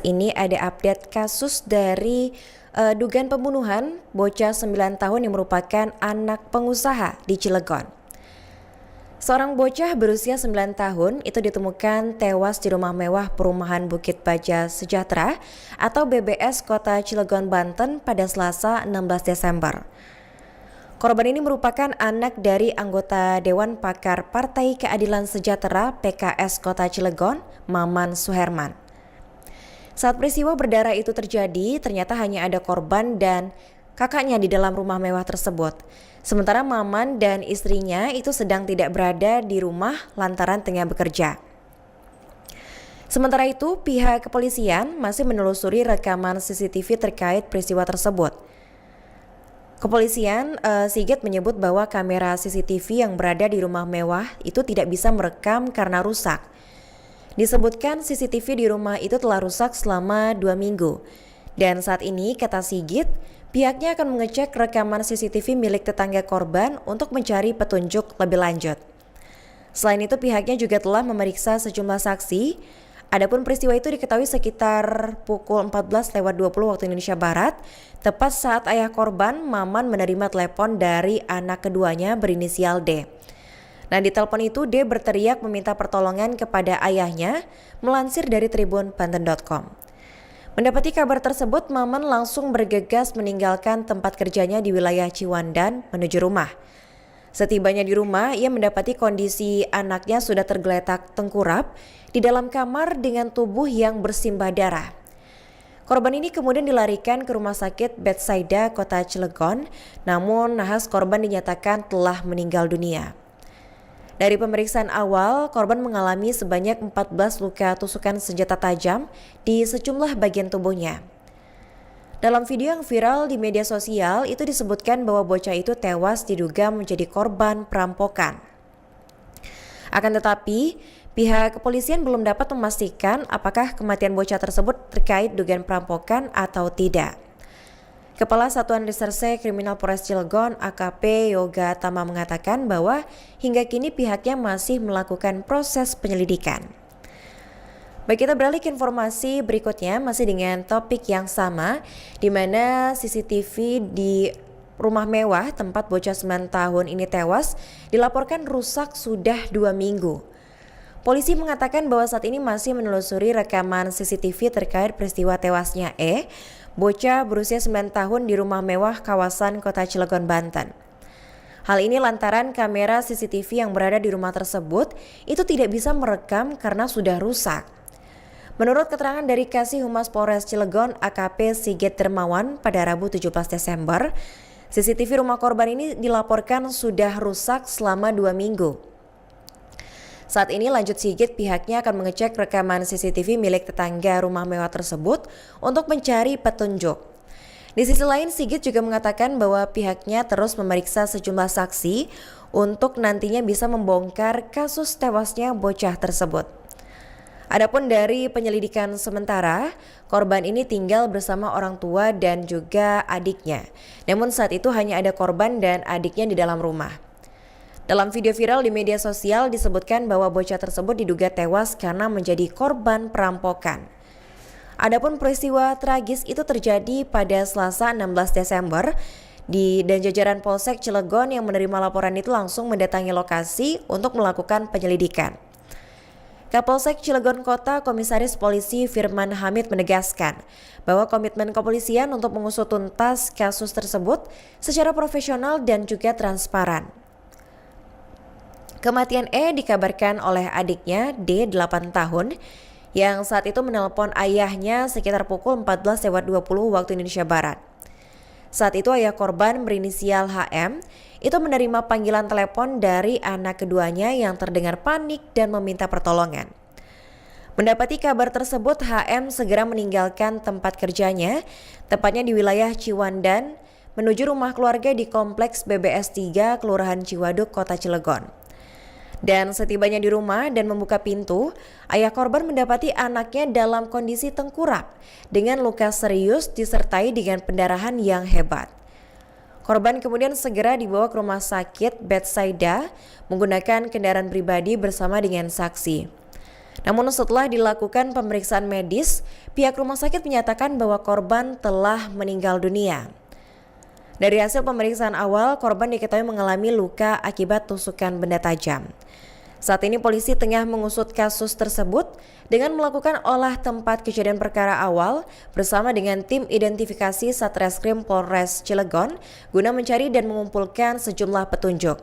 Ini ada update kasus dari dugaan pembunuhan bocah 9 tahun yang merupakan anak pengusaha di Cilegon. Seorang bocah berusia 9 tahun itu ditemukan tewas di rumah mewah perumahan Bukit Baja Sejahtera atau BBS Kota Cilegon, Banten pada Selasa 16 Desember. Korban ini merupakan anak dari anggota Dewan Pakar Partai Keadilan Sejahtera PKS Kota Cilegon, Maman Suherman. Saat peristiwa berdarah itu terjadi, ternyata hanya ada korban dan kakaknya di dalam rumah mewah tersebut. Sementara Maman dan istrinya itu sedang tidak berada di rumah lantaran tengah bekerja. Sementara itu, pihak kepolisian masih menelusuri rekaman CCTV terkait peristiwa tersebut. Kepolisian Sigit menyebut bahwa kamera CCTV yang berada di rumah mewah itu tidak bisa merekam karena rusak. Disebutkan CCTV di rumah itu telah rusak selama 2 minggu. Dan saat ini, kata Sigit, pihaknya akan mengecek rekaman CCTV milik tetangga korban untuk mencari petunjuk lebih lanjut. Selain itu, pihaknya juga telah memeriksa sejumlah saksi. Adapun peristiwa itu diketahui sekitar pukul 14.20 waktu Indonesia Barat, tepat saat ayah korban, Maman, menerima telepon dari anak keduanya berinisial D. Nah, di telepon itu D berteriak meminta pertolongan kepada ayahnya, melansir dari Tribun Banten.com. Mendapati kabar tersebut, Maman langsung bergegas meninggalkan tempat kerjanya di wilayah Ciwandan menuju rumah. Setibanya di rumah, ia mendapati kondisi anaknya sudah tergeletak tengkurap di dalam kamar dengan tubuh yang bersimbah darah. Korban ini kemudian dilarikan ke Rumah Sakit Bethsaida Kota Cilegon, namun nahas korban dinyatakan telah meninggal dunia. Dari pemeriksaan awal, korban mengalami sebanyak 14 luka tusukan senjata tajam di sejumlah bagian tubuhnya. Dalam video yang viral di media sosial, itu disebutkan bahwa bocah itu tewas diduga menjadi korban perampokan. Akan tetapi, pihak kepolisian belum dapat memastikan apakah kematian bocah tersebut terkait dugaan perampokan atau tidak. Kepala Satuan Reserse Kriminal Polres Cilegon AKP Yoga Tama mengatakan bahwa hingga kini pihaknya masih melakukan proses penyelidikan. Baik, kita beralih ke informasi berikutnya masih dengan topik yang sama, di mana CCTV di rumah mewah tempat bocah 9 tahun ini tewas dilaporkan rusak sudah 2 minggu. Polisi mengatakan bahwa saat ini masih menelusuri rekaman CCTV terkait peristiwa tewasnya bocah berusia 9 tahun di rumah mewah kawasan Kota Cilegon, Banten. Hal ini lantaran kamera CCTV yang berada di rumah tersebut itu tidak bisa merekam karena sudah rusak. Menurut keterangan dari Kasih Humas Polres Cilegon AKP Sigit Dermawan pada Rabu 17 Desember, CCTV rumah korban ini dilaporkan sudah rusak selama 2 minggu. Saat ini lanjut Sigit, pihaknya akan mengecek rekaman CCTV milik tetangga rumah mewah tersebut untuk mencari petunjuk. Di sisi lain, Sigit juga mengatakan bahwa pihaknya terus memeriksa sejumlah saksi untuk nantinya bisa membongkar kasus tewasnya bocah tersebut. Adapun dari penyelidikan sementara, korban ini tinggal bersama orang tua dan juga adiknya. Namun saat itu hanya ada korban dan adiknya di dalam rumah. Dalam video viral di media sosial disebutkan bahwa bocah tersebut diduga tewas karena menjadi korban perampokan. Adapun peristiwa tragis itu terjadi pada Selasa 16 Desember dan jajaran Polsek Cilegon yang menerima laporan itu langsung mendatangi lokasi untuk melakukan penyelidikan. Kapolsek Cilegon Kota Komisaris Polisi Firman Hamid menegaskan bahwa komitmen kepolisian untuk mengusut tuntas kasus tersebut secara profesional dan juga transparan. Kematian dikabarkan oleh adiknya D 8 tahun yang saat itu menelpon ayahnya sekitar pukul 14.20 waktu Indonesia Barat. Saat itu ayah korban berinisial HM itu menerima panggilan telepon dari anak keduanya yang terdengar panik dan meminta pertolongan. Mendapati kabar tersebut, HM segera meninggalkan tempat kerjanya, tepatnya di wilayah Ciwandan, menuju rumah keluarga di Kompleks BBS 3 Kelurahan Ciwaduk, Kota Cilegon. Dan setibanya di rumah dan membuka pintu, ayah korban mendapati anaknya dalam kondisi tengkurap dengan luka serius disertai dengan pendarahan yang hebat. Korban kemudian segera dibawa ke Rumah Sakit Bethsaida menggunakan kendaraan pribadi bersama dengan saksi. Namun setelah dilakukan pemeriksaan medis, pihak rumah sakit menyatakan bahwa korban telah meninggal dunia. Dari hasil pemeriksaan awal, korban diketahui mengalami luka akibat tusukan benda tajam. Saat ini polisi tengah mengusut kasus tersebut dengan melakukan olah tempat kejadian perkara awal bersama dengan tim identifikasi Satreskrim Polres Cilegon guna mencari dan mengumpulkan sejumlah petunjuk.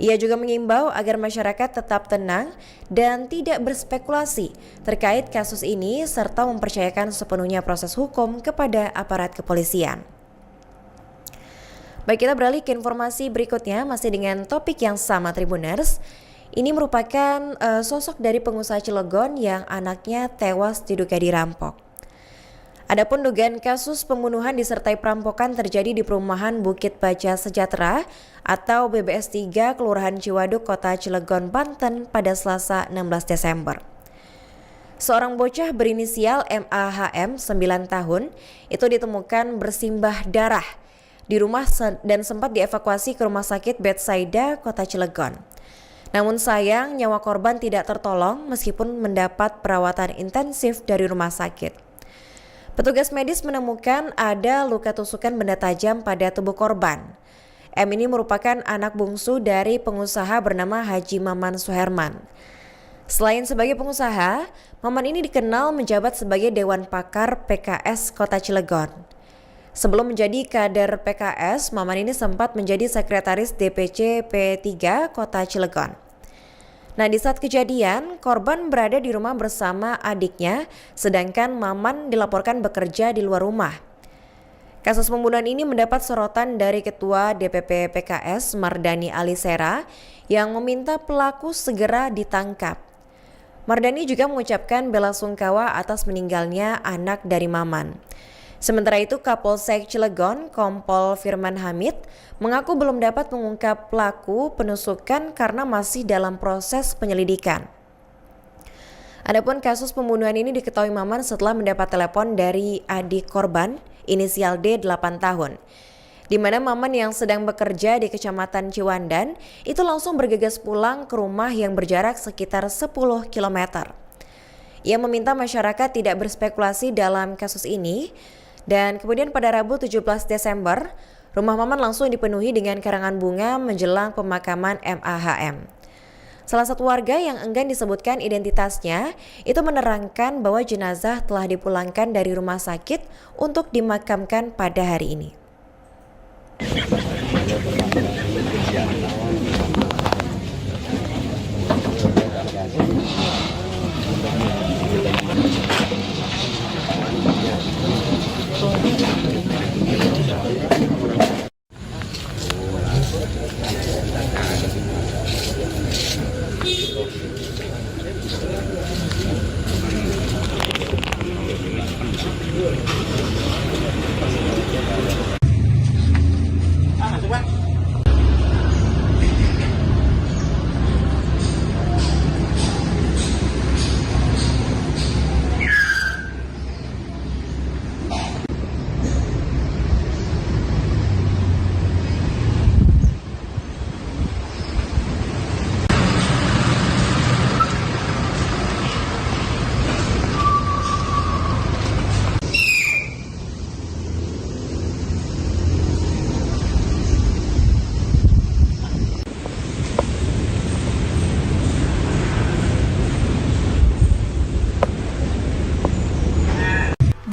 Ia juga mengimbau agar masyarakat tetap tenang dan tidak berspekulasi terkait kasus ini serta mempercayakan sepenuhnya proses hukum kepada aparat kepolisian. Baik, kita beralih ke informasi berikutnya masih dengan topik yang sama Tribuners. Ini merupakan sosok dari pengusaha Cilegon yang anaknya tewas diduga dirampok. Adapun dugaan kasus pembunuhan disertai perampokan terjadi di perumahan Bukit Baja Sejahtera atau BBS 3 Kelurahan Ciwaduk, Kota Cilegon, Banten pada Selasa 16 Desember. Seorang bocah berinisial MAHM 9 tahun itu ditemukan bersimbah darah di rumah dan sempat dievakuasi ke Rumah Sakit Bethsaida, Kota Cilegon. Namun sayang nyawa korban tidak tertolong meskipun mendapat perawatan intensif dari rumah sakit. Petugas medis menemukan ada luka tusukan benda tajam pada tubuh korban. M ini merupakan anak bungsu dari pengusaha bernama Haji Maman Suherman. Selain sebagai pengusaha, Maman ini dikenal menjabat sebagai Dewan Pakar PKS Kota Cilegon. Sebelum menjadi kader PKS, Maman ini sempat menjadi sekretaris DPC P3 Kota Cilegon. Nah, di saat kejadian, korban berada di rumah bersama adiknya, sedangkan Maman dilaporkan bekerja di luar rumah. Kasus pembunuhan ini mendapat sorotan dari Ketua DPP PKS Mardani Alisera yang meminta pelaku segera ditangkap. Mardani juga mengucapkan belasungkawa atas meninggalnya anak dari Maman. Sementara itu, Kapolsek Cilegon, Kompol Firman Hamid, mengaku belum dapat mengungkap pelaku penusukan karena masih dalam proses penyelidikan. Adapun kasus pembunuhan ini diketahui Maman setelah mendapat telepon dari adik korban, inisial D 8 tahun. Di mana Maman yang sedang bekerja di Kecamatan Ciwandan, itu langsung bergegas pulang ke rumah yang berjarak sekitar 10 km. Ia meminta masyarakat tidak berspekulasi dalam kasus ini. Dan kemudian pada Rabu 17 Desember, rumah Maman langsung dipenuhi dengan karangan bunga menjelang pemakaman MAHM. Salah satu warga yang enggan disebutkan identitasnya itu menerangkan bahwa jenazah telah dipulangkan dari rumah sakit untuk dimakamkan pada hari ini.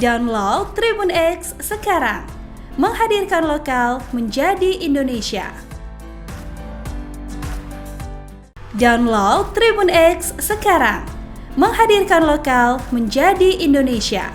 Download Tribun X sekarang, menghadirkan lokal menjadi Indonesia. Download Tribun X sekarang, menghadirkan lokal menjadi Indonesia.